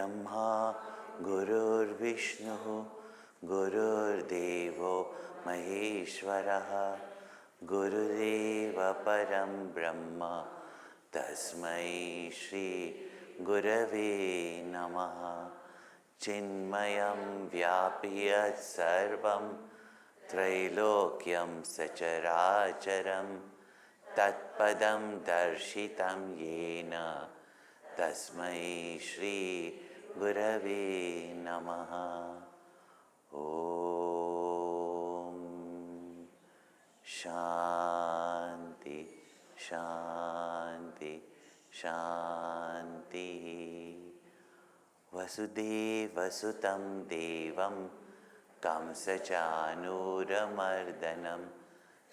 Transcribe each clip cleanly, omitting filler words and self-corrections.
Brahma Gurur Vishnu Gurur Devo Maheshwaraha Gurudeva Param Brahma Tasmai Shri Gurave Namaha Chinmayam Vyapiyat Sarvam Trailokyam Sacharacharam Tatpadam Darshitam Yena Tasmai Shri Gurave Namaha. Om Shanti Shanti Shanti. Vasudeva Sutam Devam Kamsachanuramardanam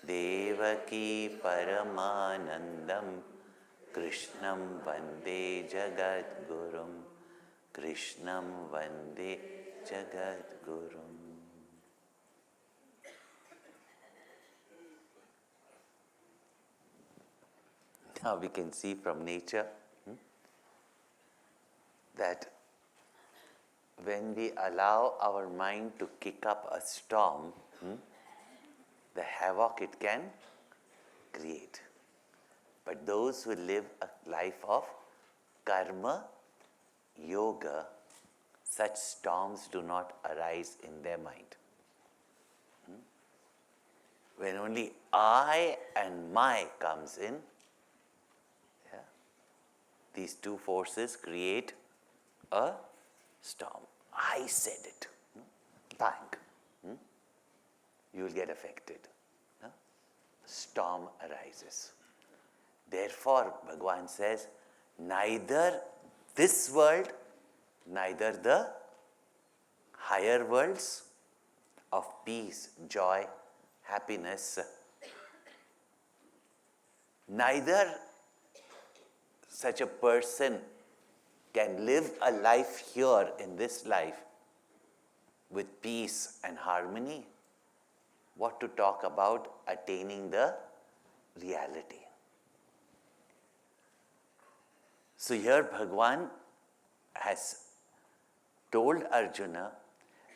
Devaki Paramanandam Krishnam Vande Jagadgurum Krishnam Vande Jagadgurum. Now we can see from nature that when we allow our mind to kick up a storm, the havoc it can create. But those who live a life of karma, yoga, such storms do not arise in their mind. When only I and my comes in, these two forces create a storm. I said it. Bang. You will get affected. Storm arises. Therefore, Bhagavan says, neither this world, neither the higher worlds of peace, joy, happiness, neither such a person can live a life here in this life with peace and harmony. What to talk about attaining the reality. So here Bhagavan has told Arjuna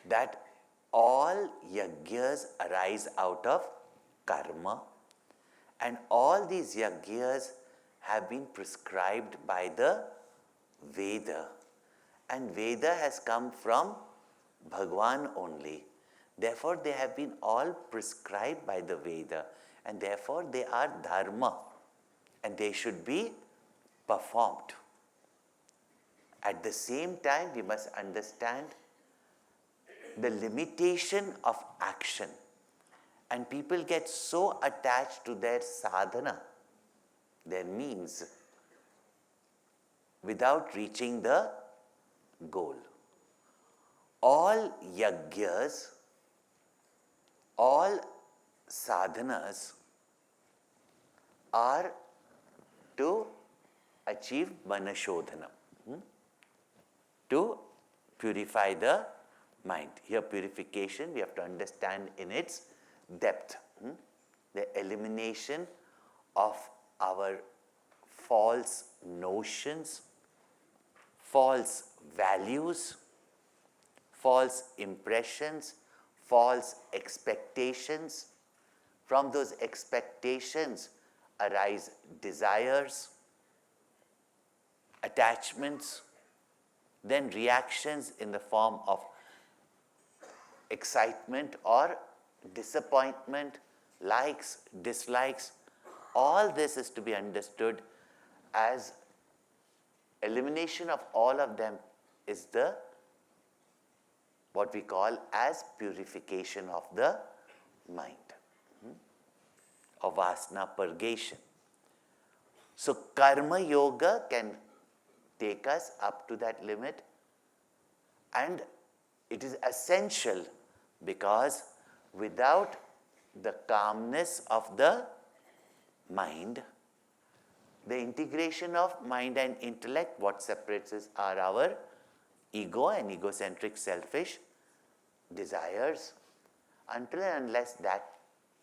that all yajnas arise out of karma, and all these yajnas have been prescribed by the Veda, and Veda has come from Bhagavan only. Therefore, they have been all prescribed by the Veda, and therefore they are dharma, and they should be performed. At the same time, we must understand the limitation of action, and people get so attached to their sadhana, their means, without reaching the goal. All yajnas, all sadhanas are to achieve manashodhana, to purify the mind. Here purification we have to understand in its depth, the elimination of our false notions, false values, false impressions, false expectations. From those expectations arise desires, attachments, then reactions in the form of excitement or disappointment, likes, dislikes. All this is to be understood as elimination of all of them is the what we call as purification of the mind, of vasana purgation. So karma yoga can take us up to that limit, and it is essential because without the calmness of the mind, the integration of mind and intellect, what separates us are our ego and egocentric selfish desires. Until and unless that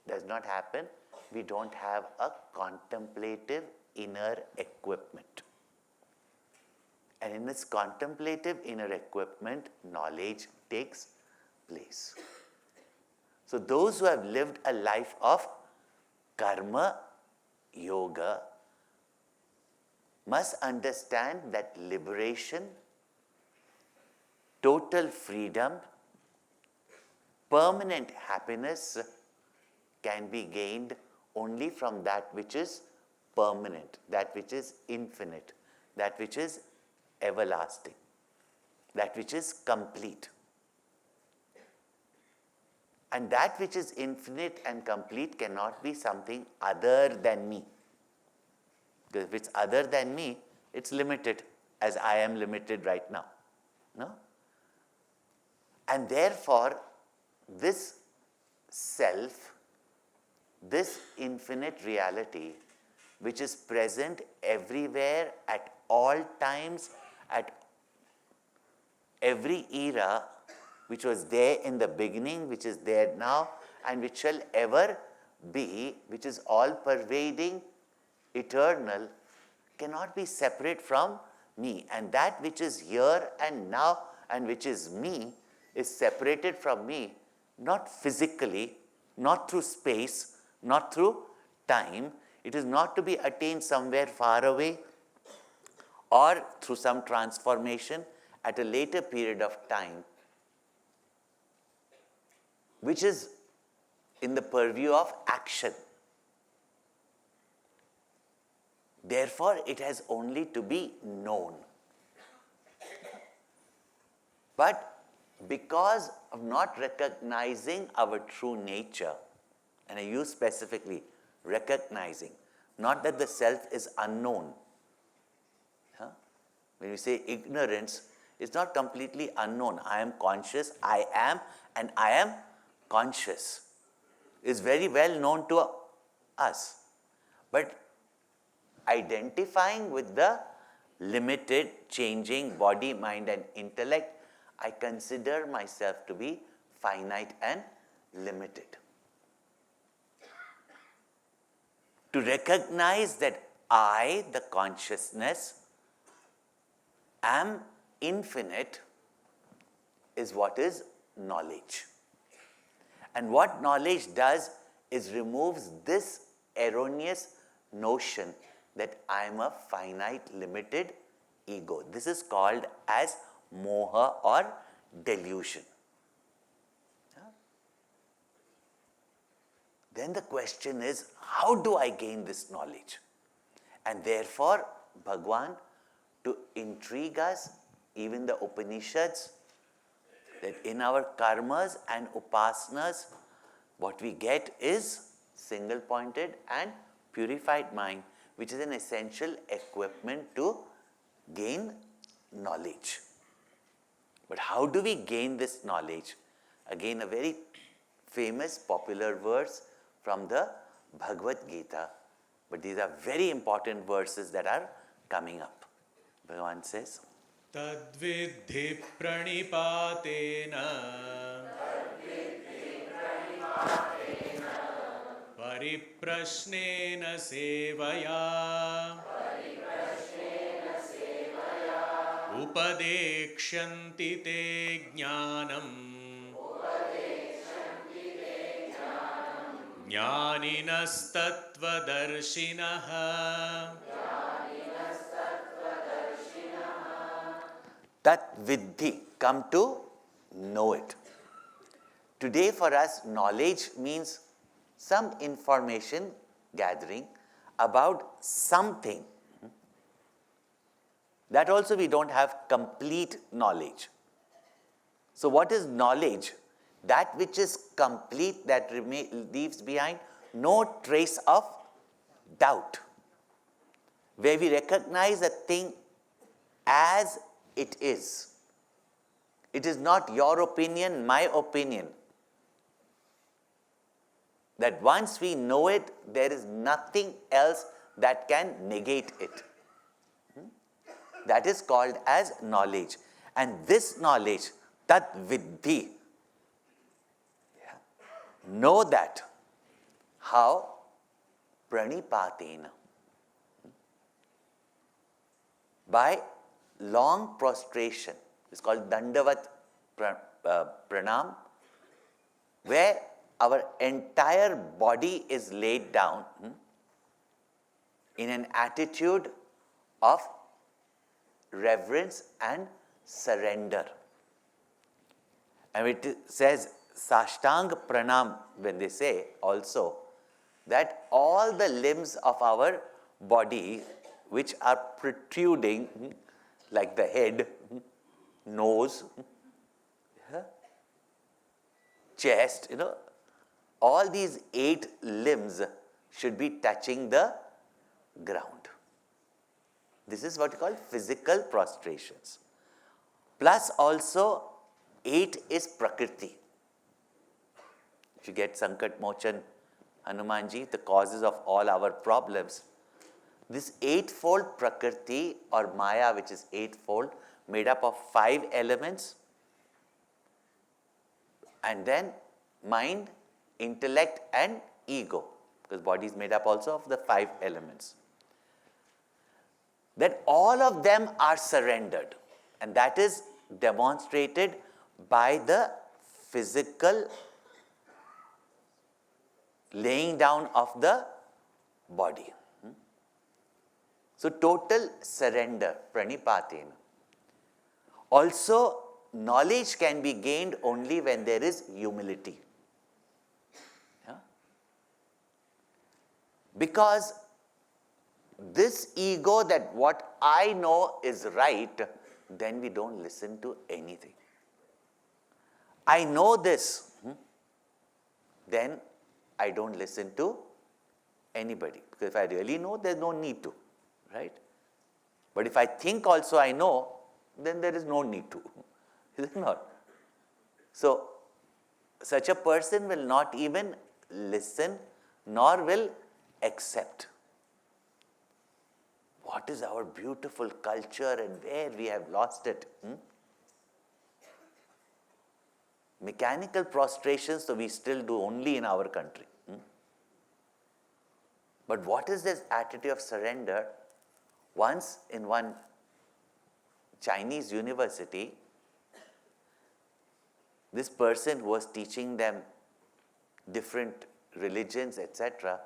does not happen, we don't have a contemplative inner equipment. And in this contemplative inner equipment, knowledge takes place. So those who have lived a life of karma yoga must understand that liberation, total freedom, permanent happiness can be gained only from that which is permanent, that which is infinite, that which is everlasting, that which is complete. And that which is infinite and complete cannot be something other than me. Because if it's other than me, it's limited, as I am limited right now. No? And therefore, this self, this infinite reality, which is present everywhere, at all times, at every era, which was there in the beginning, which is there now, and which shall ever be, which is all pervading, eternal, cannot be separate from me. And that which is here and now and which is me is separated from me, not physically, not through space, not through time. It is not to be attained somewhere far away or through some transformation at a later period of time, which is in the purview of action. Therefore, it has only to be known. But because of not recognizing our true nature, and I use specifically recognizing, not that the self is unknown. When you say ignorance, it's not completely unknown. I am conscious, I am, and I am conscious. Is very well known to us. But identifying with the limited, changing body, mind, and intellect, I consider myself to be finite and limited. To recognize that I, the consciousness, am infinite is what is knowledge. And what knowledge does is removes this erroneous notion that I am a finite, limited ego. This is called as moha or delusion. Then the question is, how do I gain this knowledge? And therefore, Bhagwan, to intrigue us, even the Upanishads, that in our karmas and upasanas, what we get is single-pointed and purified mind, which is an essential equipment to gain knowledge. But how do we gain this knowledge? Again, a very famous, popular verse from the Bhagavad Gita. But these are very important verses that are coming up. Bhagavan says, Tadvidhi pranipatena pariprashnena sevaya upadekshanti te jnanam jnaninastatvadarshinaha. Tat vidhi, come to know it. Today for us, knowledge means some information gathering about something. That also we don't have complete knowledge. So what is knowledge? That which is complete, that leaves behind no trace of doubt. Where we recognize a thing as it is. It is not your opinion, my opinion. That once we know it, there is nothing else that can negate it. That is called as knowledge. And this knowledge, tat vidhi, know that. How? Pranipatena. By long prostration. It's called Dandavat Pranam, where our entire body is laid down in an attitude of reverence and surrender. And it says Sashtang Pranam when they say also that all the limbs of our body which are protruding like the head, nose, chest, all these 8 limbs should be touching the ground. This is what you call physical prostrations. Plus also 8 is Prakriti. If you get Sankat Mochan Hanumanji, the causes of all our problems, this 8-fold Prakriti or Maya, which is 8-fold, made up of 5 elements, and then mind, intellect and ego, because body is made up also of the 5 elements. That all of them are surrendered, and that is demonstrated by the physical laying down of the body. So total surrender, pranipatena. Also, knowledge can be gained only when there is humility. Because this ego that what I know is right, then we don't listen to anything. I know this, then I don't listen to anybody. Because if I really know, there's no need to, right? But if I think also I know, then there is no need to, is it not? So, such a person will not even listen nor will accept. What is our beautiful culture and where we have lost it? Mechanical prostrations, so we still do only in our country. But what is this attitude of surrender? Once in one Chinese university, this person who was teaching them different religions, etc.,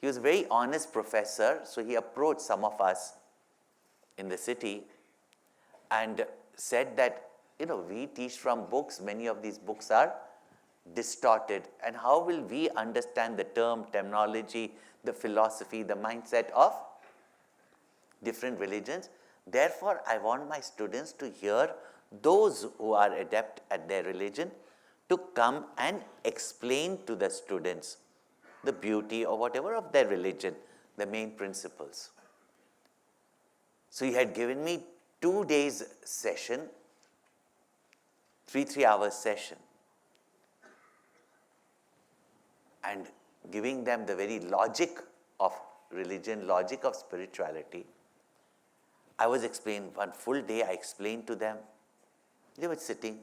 he was a very honest professor, so he approached some of us in the city and said that, we teach from books, many of these books are distorted, and how will we understand the terminology, the philosophy, the mindset of different religions? Therefore, I want my students to hear those who are adept at their religion to come and explain to the students the beauty or whatever of their religion, the main principles. So he had given me 2 days session, 3 hours session, and giving them the very logic of religion, logic of spirituality. I was explaining, one full day I explained to them. They were sitting,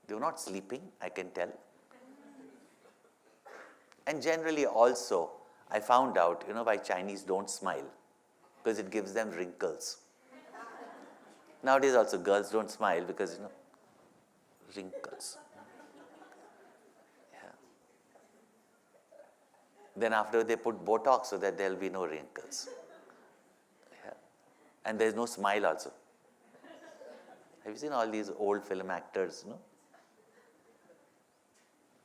they were not sleeping, I can tell. And generally also, I found out, why Chinese don't smile, because it gives them wrinkles. Nowadays also girls don't smile because, wrinkles. Yeah. Then after they put Botox so that there will be no wrinkles. Yeah. And there is no smile also. Have you seen all these old film actors,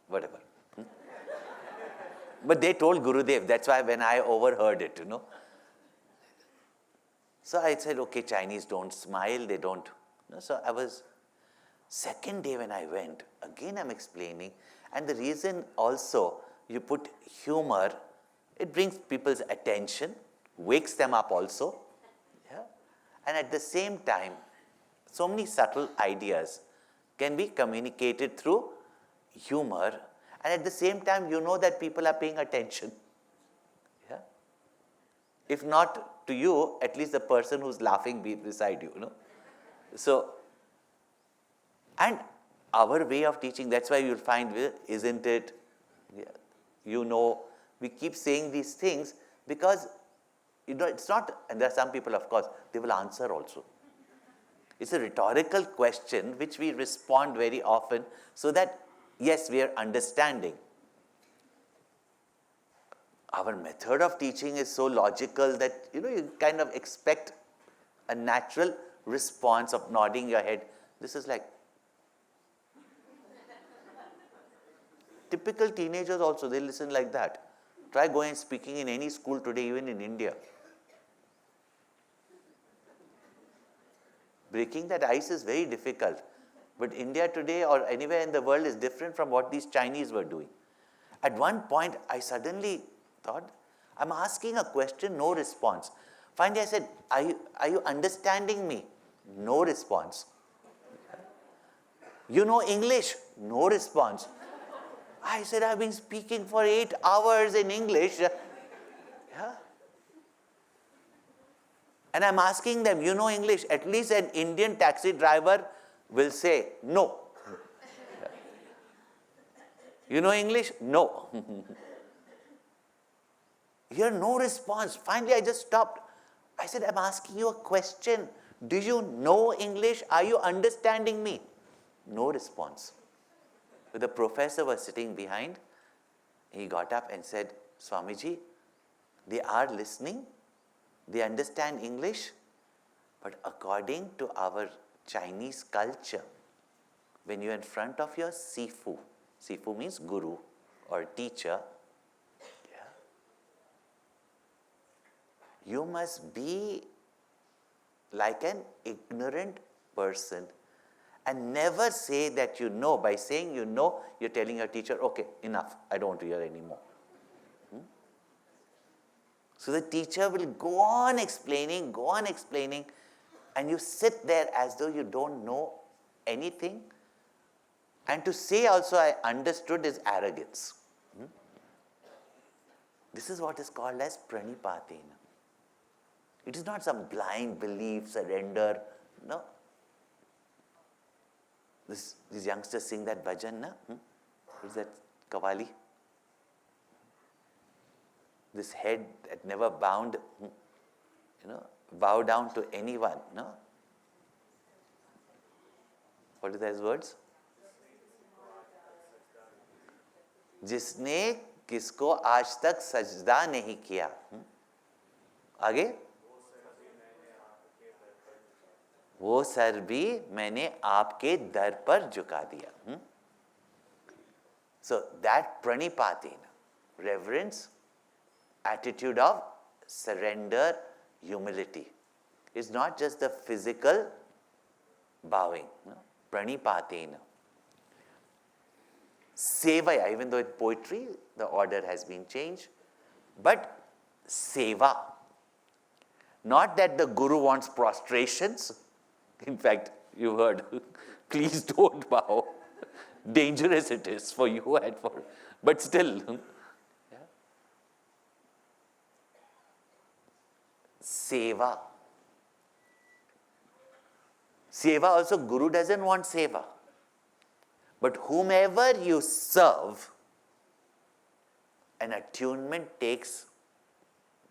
Whatever. But they told Gurudev, that's why when I overheard it, So I said, okay, Chinese don't smile, they don't. So I was, second day when I went, again I'm explaining, and the reason also you put humor, it brings people's attention, wakes them up also. Yeah? And at the same time, so many subtle ideas can be communicated through humor. And at the same time, that people are paying attention. Yeah? If not to you, at least the person who's laughing beside you. So, and our way of teaching, that's why you'll find, isn't it? Yeah, we keep saying these things because it's not, and there are some people, of course, they will answer also. It's a rhetorical question which we respond very often so that, yes, we are understanding. Our method of teaching is so logical that, you kind of expect a natural response of nodding your head. This is like typical teenagers also, they listen like that. Try going and speaking in any school today, even in India. Breaking that ice is very difficult. But India today or anywhere in the world is different from what these Chinese were doing. At one point, I suddenly thought, I'm asking a question, no response. Finally, I said, are you understanding me? No response. You know English? No response. I said, I've been speaking for 8 hours in English. Yeah. And I'm asking them, you know English? At least an Indian taxi driver will say, no. You know English? No. Here, no response. Finally, I just stopped. I said, I'm asking you a question. Do you know English? Are you understanding me? No response. The professor was sitting behind. He got up and said, Swamiji, they are listening. They understand English. But according to our Chinese culture, when you're in front of your Sifu, Sifu means guru or teacher, you must be like an ignorant person and never say that you know. By saying you know, you're telling your teacher, okay, enough, I don't want to hear anymore. So the teacher will go on explaining, and you sit there as though you don't know anything. And to say also, I understood, is arrogance. This is what is called as pranipatena. It is not some blind belief, surrender. No. These youngsters sing that bhajan, na? What is that? Kavali? This head that never bound, bow down to anyone. No? What are those words? जिसने किसको आज तक सजदा नहीं किया. आगे? वो sir भी मैंने आपके दर पर झुका दिया. So that pranipatena, reverence, attitude of surrender, humility, is not just the physical bowing. Pranipatena. Sevaya, even though in poetry the order has been changed, but seva. Not that the guru wants prostrations. In fact, you heard, please don't bow. Dangerous it is for you and for, but still. Seva. Seva also, guru doesn't want seva. But whomever you serve, an attunement takes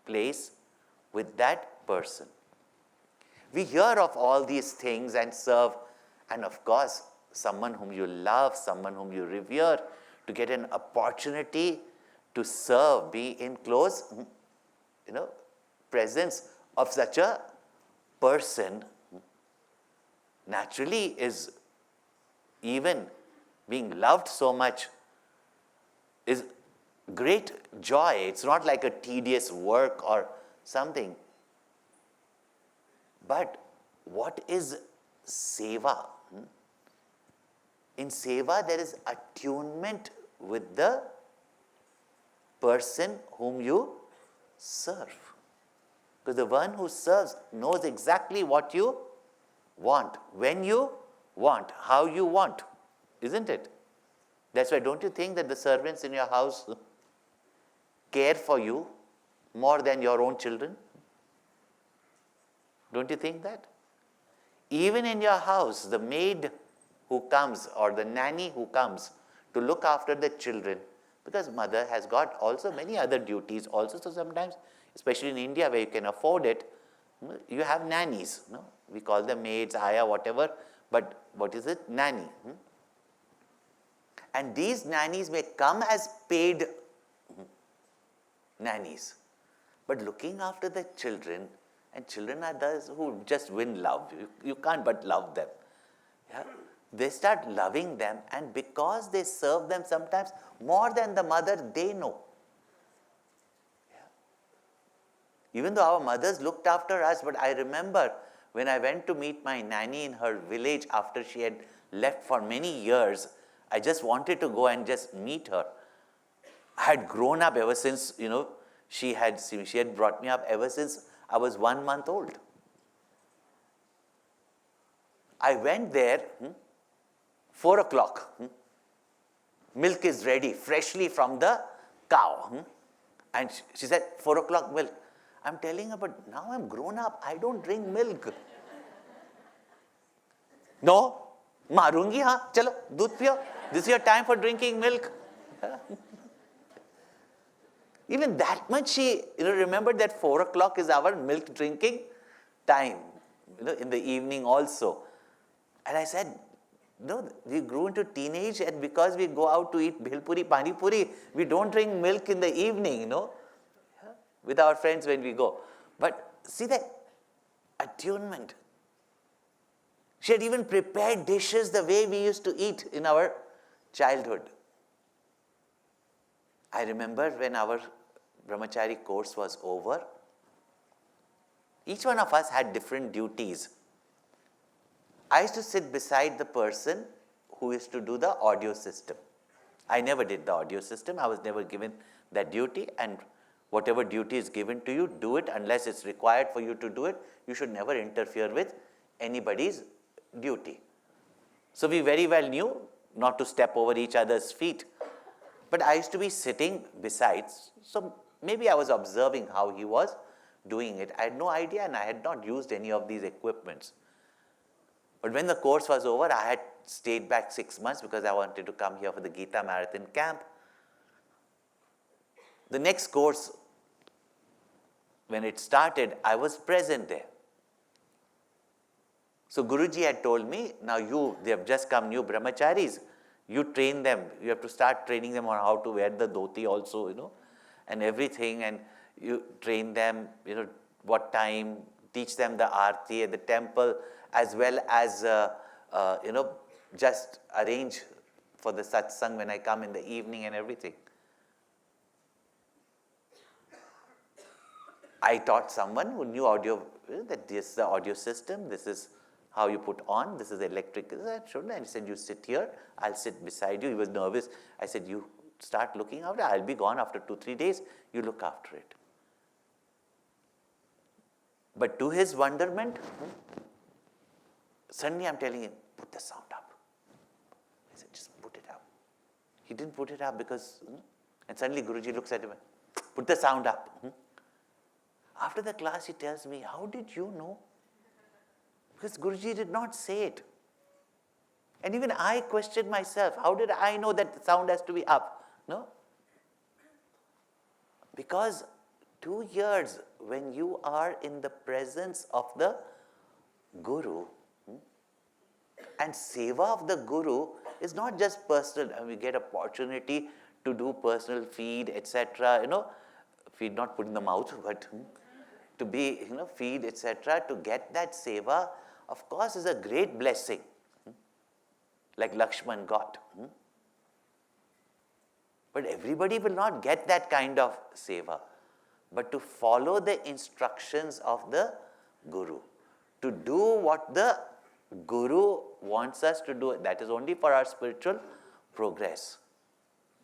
place with that person. We hear of all these things and serve, and of course, someone whom you love, someone whom you revere, to get an opportunity to serve, be in close, presence of such a person, naturally is even being loved so much is great joy. It's not like a tedious work or something. But what is seva? In seva, there is attunement with the person whom you serve. Because the one who serves knows exactly what you want, when you want, how you want, isn't it? That's why, don't you think that the servants in your house care for you more than your own children? Don't you think that? Even in your house, the maid who comes or the nanny who comes to look after the children, Because mother has got also many other duties also. So sometimes, especially in India where you can afford it, you have nannies. We call them maids, ayah, whatever. But what is it? Nanny. And these nannies may come as paid nannies. But looking after the children, and children are those who just win love. You can't but love them. Yeah? They start loving them, and because they serve them sometimes more than the mother, they know. Yeah? Even though our mothers looked after us, but I remember when I went to meet my nanny in her village after she had left for many years, I just wanted to go and just meet her. I had grown up ever since, she had brought me up ever since I was 1 month old. I went there, 4 o'clock. Milk is ready, freshly from the cow. And she said, 4 o'clock milk. I'm telling her, but now I'm grown up, I don't drink milk. No, marungi, chalo, doodh piyo. This is your time for drinking milk. Even that much she remembered that 4 o'clock is our milk drinking time, in the evening also. And I said, no, we grew into teenage, and because we go out to eat bhelpuri, pani puri, we don't drink milk in the evening, with our friends when we go. But see that attunement. She had even prepared dishes the way we used to eat in our childhood. I remember when our brahmachari course was over, each one of us had different duties. I used to sit beside the person who used to do the audio system. I never did the audio system. I was never given that duty, and whatever duty is given to you, do it unless it's required for you to do it. You should never interfere with anybody's duty. So we very well knew not to step over each other's feet. But I used to be sitting beside, so maybe I was observing how he was doing it. I had no idea, and I had not used any of these equipments. But when the course was over, I had stayed back 6 months because I wanted to come here for the Gita Marathon camp. The next course, when it started, I was present there. So Guruji had told me, now they have just come new brahmacharis, you train them, you have to start training them on how to wear the dhoti also, and everything, and you train them, what time, teach them the arti at the temple, as well as, just arrange for the satsang when I come in the evening and everything. I taught someone who knew audio, that this is the audio system, this is how you put on, this is electric. And he said, you sit here, I'll sit beside you. He was nervous. I said, you start looking after it. I'll be gone after 2-3 days. You look after it. But to his wonderment, suddenly I'm telling him, put the sound up. He said, just put it up. He didn't put it up because, and suddenly Guruji looks at him, put the sound up. After the class, he tells me, how did you know? Because Guruji did not say it. And even I questioned myself, how did I know that the sound has to be up? No? Because 2 years when you are in the presence of the Guru, and seva of the Guru is not just personal. We get opportunity to do personal feed, etc. Feed not put in the mouth, but to be, feed, etc. To get that seva, of course, is a great blessing, like Lakshman got. But everybody will not get that kind of seva. But to follow the instructions of the Guru, to do what the Guru wants us to do, that is only for our spiritual progress.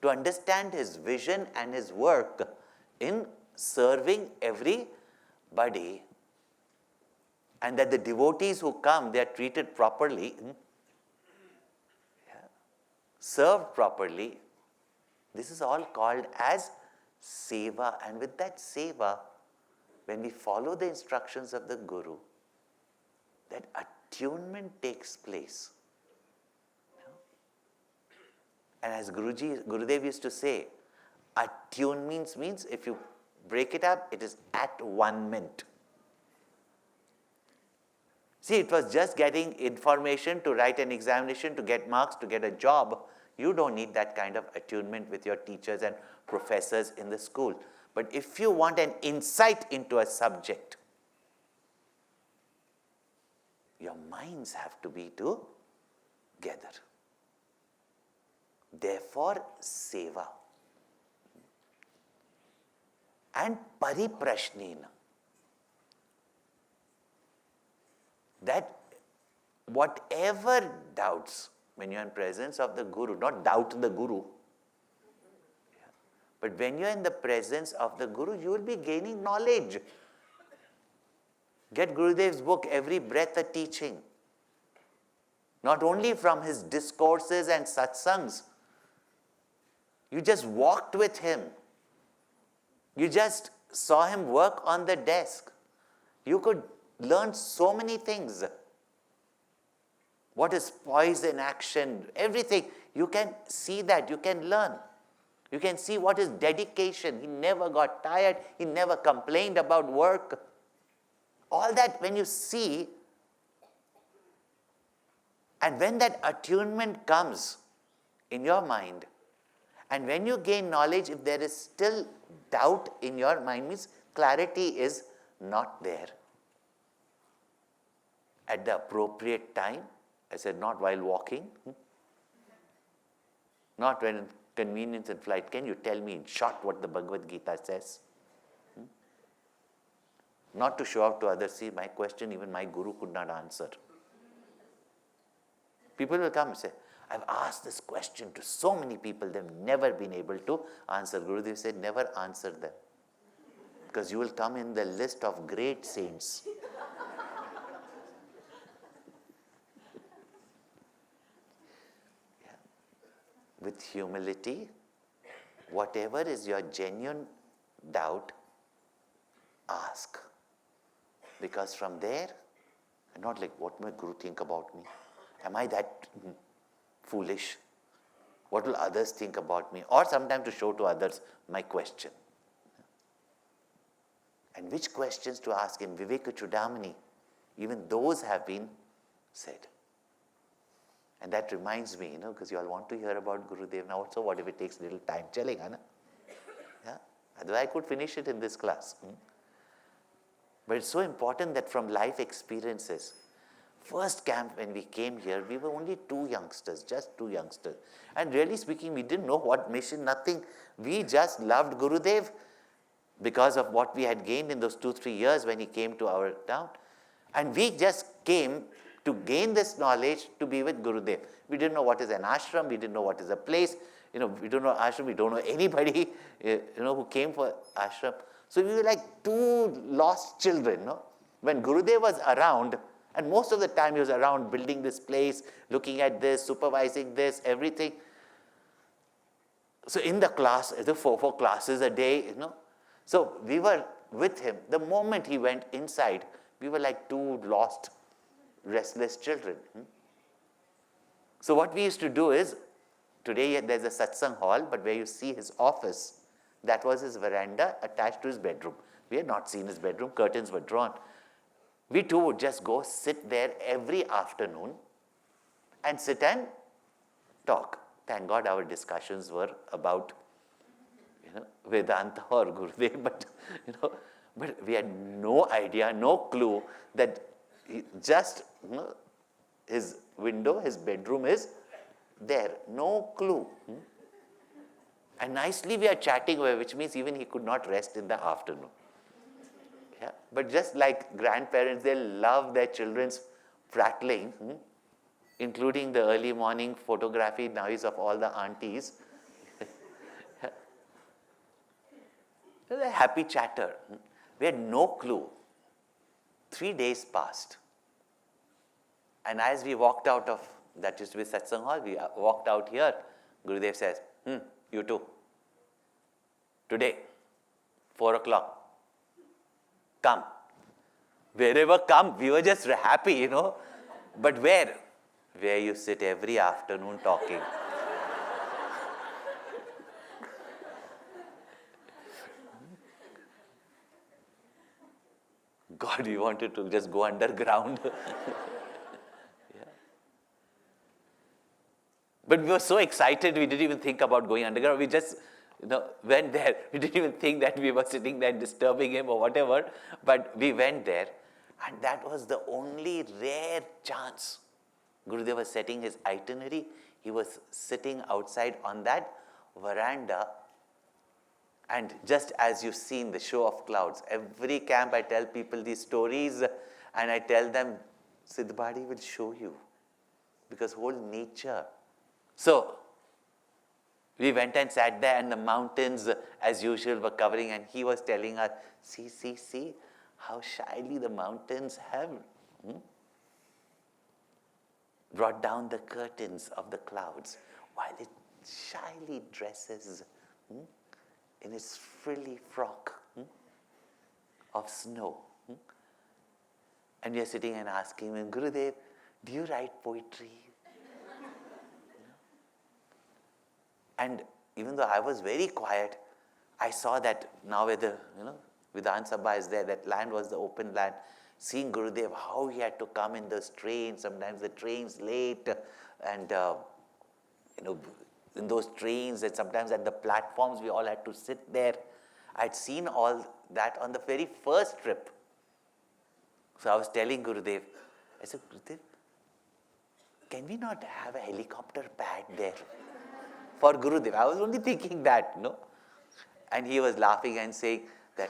To understand his vision and his work in serving everybody, and that the devotees who come, they are treated properly, served properly. This is all called as seva. And with that seva, when we follow the instructions of the Guru, that attunement takes place. And as Gurudev used to say, Attune means if you break it up, it is at 1 mint. See, it was just getting information to write an examination, to get marks, to get a job. You don't need that kind of attunement with your teachers and professors in the school. But if you want an insight into a subject, your minds have to be together. Therefore, seva. And pariprashnena. That whatever doubts, when you are in presence of the Guru, not doubt the Guru, but when you are in the presence of the Guru, you will be gaining knowledge. Get Gurudev's book, Every Breath a Teaching. Not only from his discourses and satsangs, you just walked with him. You just saw him work on the desk. You could learn so many things. What is poise in action? Everything. You can see that. You can learn. You can see what is dedication. He never got tired. He never complained about work. All that when you see, and when that attunement comes in your mind, and when you gain knowledge, if there is still doubt in your mind, means clarity is not there. At the appropriate time, I said not while walking, not when convenience in flight. Can you tell me in short what the Bhagavad Gita says? Not to show out to others. See, my question even my Guru could not answer. People will come and say, I've asked this question to so many people, they've never been able to answer. Gurudev said, never answer them. Because you will come in the list of great saints. Yeah. With humility, whatever is your genuine doubt, ask. Because from there, not like, what may Guru think about me? Am I that foolish? What will others think about me? Or sometimes to show to others my question. And which questions to ask in Viveka Chudamani? Even those have been said. And that reminds me, because you all want to hear about Gurudev now, so what if it takes a little time? Chalega, na? Yeah? Otherwise I could finish it in this class. But it's so important that from life experiences, first camp when we came here, we were only two youngsters, just two youngsters. And really speaking, we didn't know what mission, nothing. We just loved Gurudev because of what we had gained in those 2-3 years when he came to our town. And we just came to gain this knowledge to be with Gurudev. We didn't know what is an ashram, we didn't know what is a place. We don't know ashram, we don't know anybody who came for ashram. So we were like two lost children. When Gurudev was around, and most of the time he was around building this place, looking at this, supervising this, everything. So in the class, the 4 classes a day, So we were with him. The moment he went inside, we were like two lost, restless children. So what we used to do is, today there's a satsang hall, but where you see his office, that was his veranda attached to his bedroom. We had not seen his bedroom, curtains were drawn. We too would just go sit there every afternoon and sit and talk. Thank God our discussions were about Vedanta or Gurudev, but we had no idea, no clue that his window, his bedroom is there. No clue. And nicely we are chatting away, which means even he could not rest in the afternoon. Yeah? But just like grandparents, they love their children's prattling, including the early morning photography noise of all the aunties. It was a happy chatter. We had no clue. 3 days passed. And as we walked out of, that used to be satsang hall, we walked out here, Gurudev says, you too. Today, 4 o'clock, come. Wherever come, we were just happy, But where? Where you sit every afternoon talking. God, we wanted to just go underground. Yeah. But we were so excited, we didn't even think about going underground. We just went there. We didn't even think that we were sitting there disturbing him or whatever. But we went there. And that was the only rare chance. Gurudev was setting his itinerary. He was sitting outside on that veranda. And just as you've seen the show of clouds, every camp I tell people these stories and I tell them, Siddhbadi will show you. Because whole nature. So, we went and sat there and the mountains as usual were covering and he was telling us, see how shyly the mountains have brought down the curtains of the clouds while it shyly dresses in its frilly frock of snow. And we are sitting and asking him, Gurudev, do you write poetry? And even though I was very quiet, I saw that now where the Vidhan Sabha is there, that land was the open land. Seeing Gurudev, how he had to come in those trains, sometimes the train's late, and in those trains, and sometimes at the platforms, we all had to sit there. I'd seen all that on the very first trip. So I was telling Gurudev, I said, Gurudev, can we not have a helicopter pad there for Gurudev? I was only thinking that, And he was laughing and saying that,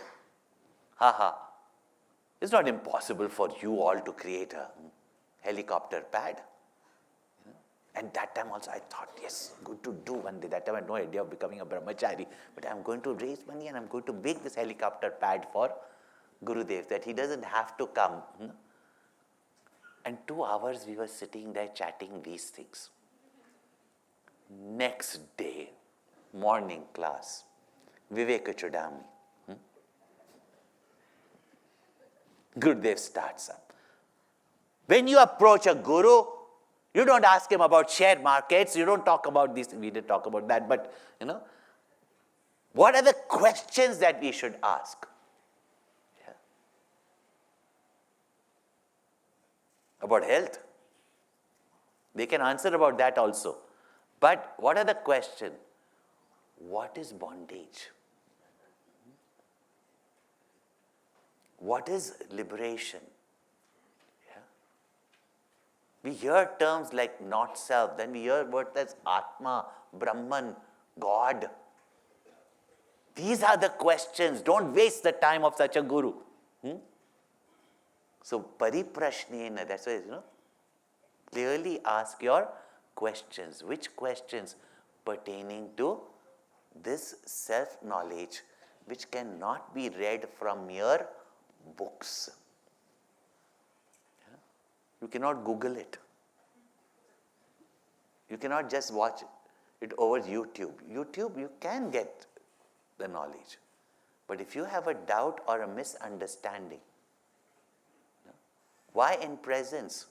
it's not impossible for you all to create a helicopter pad. And that time also I thought, yes, good to do one day. That time I had no idea of becoming a brahmachari. But I'm going to raise money and I'm going to make this helicopter pad for Gurudev, that he doesn't have to come. And 2 hours we were sitting there chatting these things. Next day, morning class, Viveka Chudami. Gurudev starts up. When you approach a guru, you don't ask him about share markets, you don't talk about these, we did talk about that, but what are the questions that we should ask? Yeah. About health. They can answer about that also. But what are the questions? What is bondage? What is liberation? Yeah. We hear terms like not self, then we hear words as Atma, Brahman, God. These are the questions. Don't waste the time of such a guru. So, pariprashnena, that's why, clearly ask your questions. Which questions? Pertaining to this self-knowledge, which cannot be read from mere books. Yeah? You cannot Google it. You cannot just watch it over YouTube. YouTube, you can get the knowledge. But if you have a doubt or a misunderstanding, why in presence?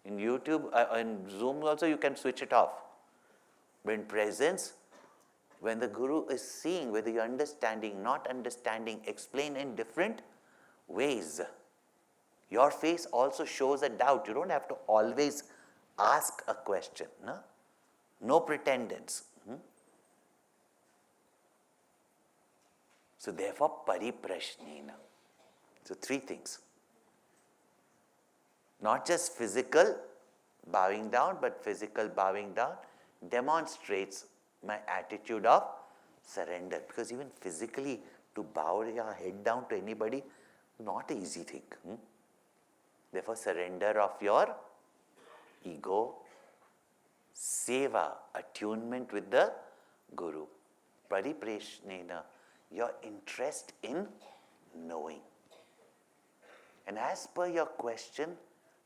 In YouTube, in Zoom also you can switch it off. But in presence, when the guru is seeing whether you're understanding, not understanding, explain in different ways. Your face also shows a doubt. You don't have to always ask a question. No pretendence. So therefore, pariprashnena. So 3 things. Not just physical bowing down, but physical bowing down demonstrates my attitude of surrender. Because even physically, to bow your head down to anybody, not an easy thing. Therefore, surrender of your ego, seva, attunement with the Guru, pariprashnena, your interest in knowing. And as per your question,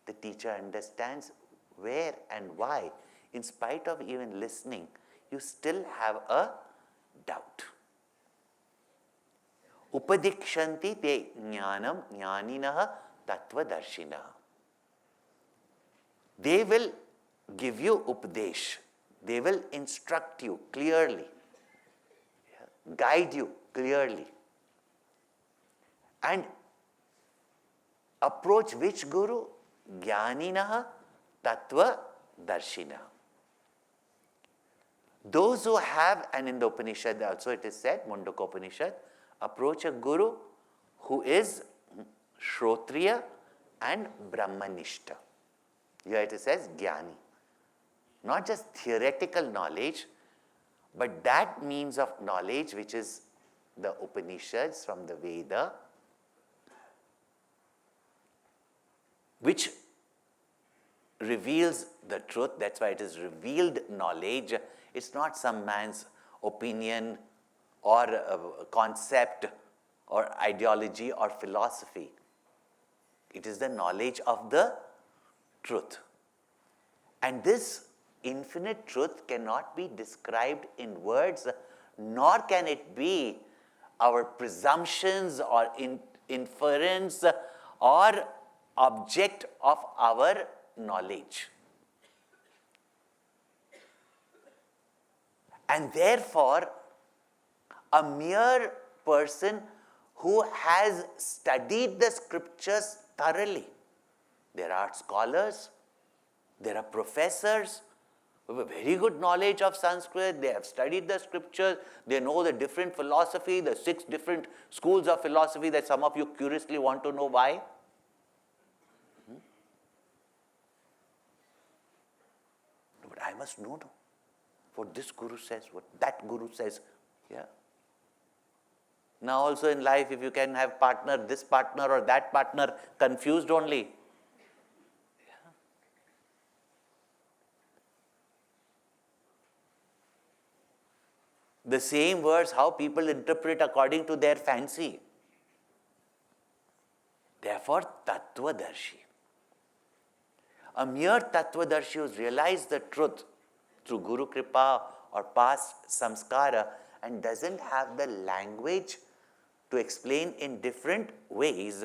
the teacher understands where and why, in spite of even listening, you still have a doubt. Upadikshanti te jnanam jnaninaha tattvadarshinaha. They will give you upadesh. They will instruct you clearly, guide you clearly. And Approach which guru? Jnaninaha tattva darshina. Those who have, and in the Upanishad also it is said, Mundaka Upanishad, approach a guru who is Shrotriya and Brahmanishta. Here it says Jnani. Not just theoretical knowledge, but that means of knowledge which is the Upanishads from the Veda, which reveals the truth. That's why it is revealed knowledge. It's not some man's opinion or concept or ideology or philosophy. It is the knowledge of the truth. And this infinite truth cannot be described in words, nor can it be our presumptions or inference or object of our knowledge. And therefore, a mere person who has studied the scriptures thoroughly, there are scholars, there are professors who have a very good knowledge of Sanskrit, they have studied the scriptures, they know the different philosophy, the 6 different schools of philosophy that some of you curiously want to know why. But I must know what this guru says, what that guru says. Yeah. Now also in life, if you can have partner, this partner or that partner, confused only. Yeah. The same words, how people interpret according to their fancy. Therefore, Tattvadarshi. A mere Tattvadarshi who has realized the truth through Guru Kripa or past samskara and doesn't have the language to explain in different ways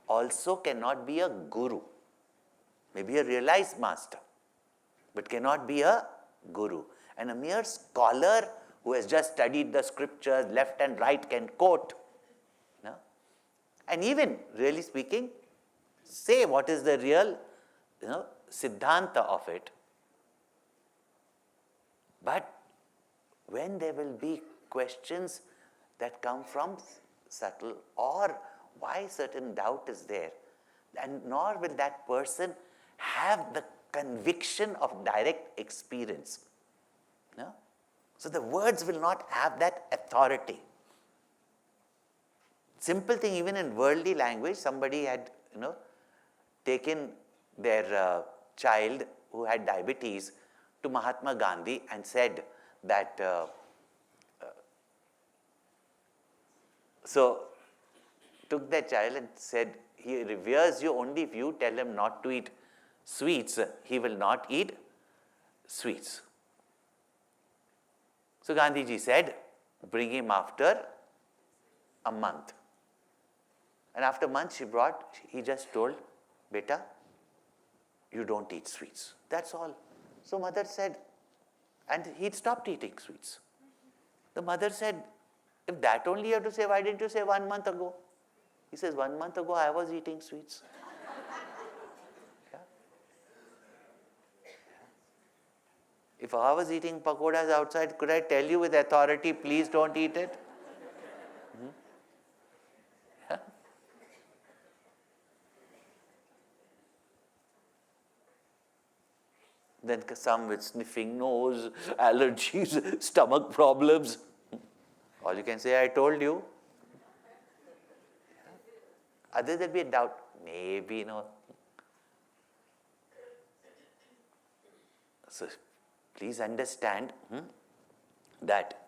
also cannot be a guru. Maybe a realized master, but cannot be a guru. And a mere scholar who has just studied the scriptures left and right can quote. No? And even, really speaking, say what is the real siddhanta of it. But when there will be questions that come from subtle or why certain doubt is there, and nor will that person have the conviction of direct experience. No? So the words will not have that authority. Simple thing, even in worldly language, somebody had taken their child who had diabetes to Mahatma Gandhi and said that, so took that child and said, he reveres you only if you tell him not to eat sweets, he will not eat sweets. So Gandhiji said, bring him after a month. And after a month he just told, beta, you don't eat sweets. That's all. So mother said, and he'd stopped eating sweets. The mother said, if that only you have to say, why didn't you say 1 month ago? He says, 1 month ago I was eating sweets. Yeah. If I was eating pakoras outside, could I tell you with authority, please don't eat it? Yeah. Then some with sniffing nose, allergies, stomach problems. All you can say, I told you. Other there'll be a doubt. Maybe, So please understand that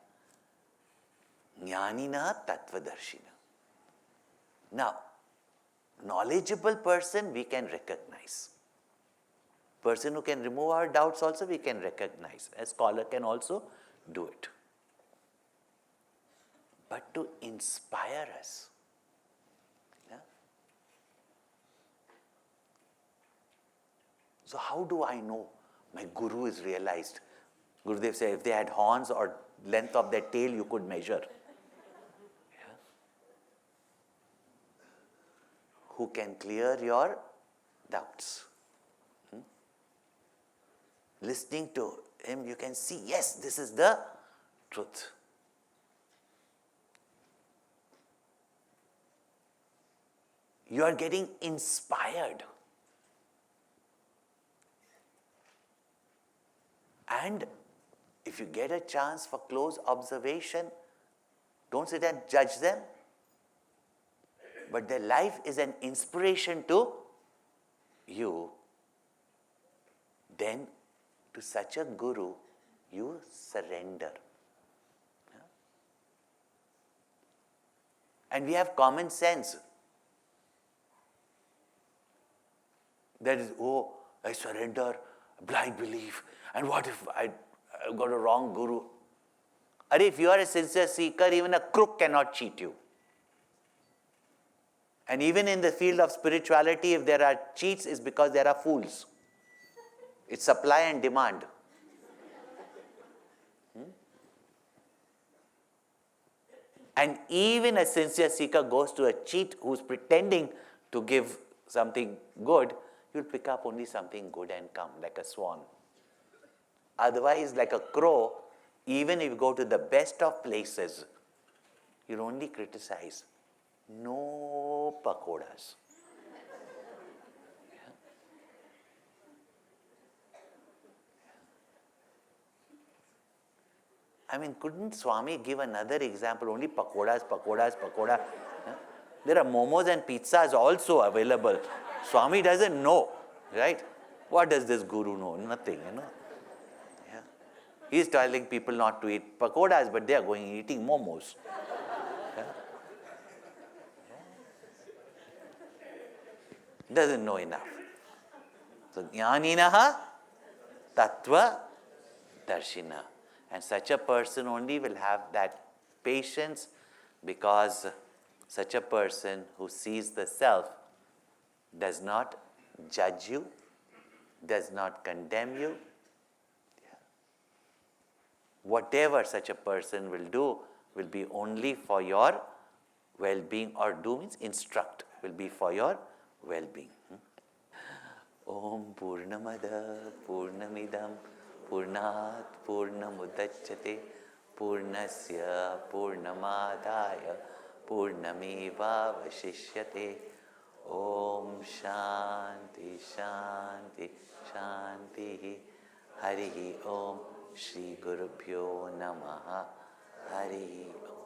Jnanina Tattvadarshina. Now, knowledgeable person we can recognize. Person who can remove our doubts also we can recognize. A scholar can also do it. But to inspire us. Yeah? So how do I know my guru is realized? Gurudev said if they had horns or length of their tail you could measure. Yeah? who can clear your doubts. Listening to him, you can see, yes, this is the truth. You are getting inspired. And if you get a chance for close observation, don't sit and judge them. But their life is an inspiration to you. Then, to such a guru, you surrender. And we have common sense. That is, oh, I surrender, blind belief. And what if I got a wrong guru? Or if you are a sincere seeker, even a crook cannot cheat you. And even in the field of spirituality, if there are cheats, it's because there are fools. It's supply and demand. And even a sincere seeker goes to a cheat who's pretending to give something good, you'll pick up only something good and come, like a swan. Otherwise, like a crow, even if you go to the best of places, you'll only criticize. No pakoras. I mean, couldn't Swami give another example? Only pakoras. There are momos and pizzas also available. Swami doesn't know, right? What does this guru know? Nothing, Yeah. He's telling people not to eat pakoras, but they are going eating momos. Doesn't know enough. So, jnaninaha tattva darshina. And such a person only will have that patience, because such a person who sees the self does not judge you, does not condemn you. Whatever such a person will do will be only for your well-being, or do means instruct, will be for your well-being. Om Purnamada Purnamidam Purnat Purnamudachyate Purnasya Purnamadaya Purnameva Vashishyate. Om Shanti Shanti Shanti. Hari Om. Shri Gurubhyo Namaha. Hari Om.